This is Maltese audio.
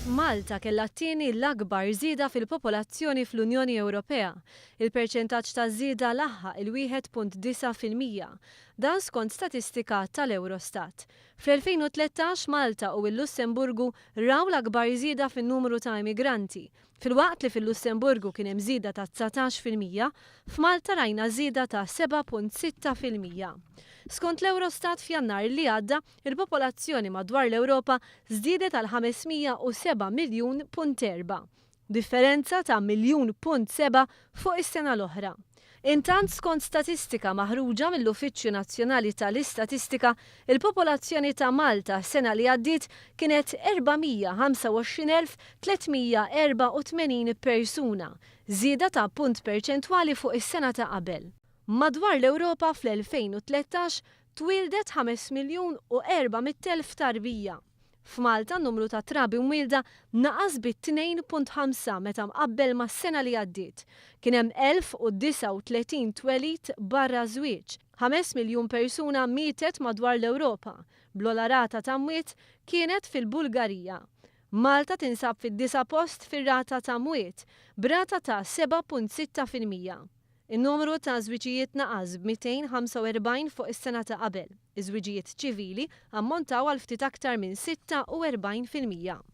Malta kellha t-tieni l-akbar żieda fil-popolazzjoni fl-Unjoni Ewropea. Il-perċentaġġ ta' żieda laħħaq il-1.9%. Dan skont statistika tal-Eurostat. Fl-2013 Malta u l-Lussemburgu raw l-akbar żieda fin-numru ta' immigranti. Filwaqt li fil-Lussemburgu kien hemm żieda ta' 19%, f'Malta rajna żieda ta' 7.6%. Skont l-Eurostat f'Jannar li għadda, il-popolazzjoni madwar l-Ewropa żdiedet għal 507 miljun punt erba', differenza ta' 1.7 miljun fuq is-sena l-oħra. Intant skont statistika maħruġa mill-Uffiċċju Nazzjonali tal-Istatistika, il-popolazzjoni ta' Malta s-sena li għaddiet kienet 425,384 persuna, żieda ta' punt perċentwali fuq is-sena ta' qabel. Madwar l-Ewropa fl-2013 twildet 5,400,000 tarbija. F'Malta n-numru ta' trabi mwilda naqas bit-2.5 meta mqabbel mas-sena li għaddiet. Kien hemm 1039 twelid barra żwieġ. 5 miljun persuna mietet madwar l-Ewropa. Bl-ogħla rata ta' mwiet kienet fil-Bulgarija. Malta tinsab fid-9 post fir-rata ta' mwiet b'rata ta' 7.6%. In-numru ta' żwiġijiet naqas b'245 fuq is-sena ta' qabel. Iż-żwiġijiet ċivili ammontaw għal ftit aktar minn 46%.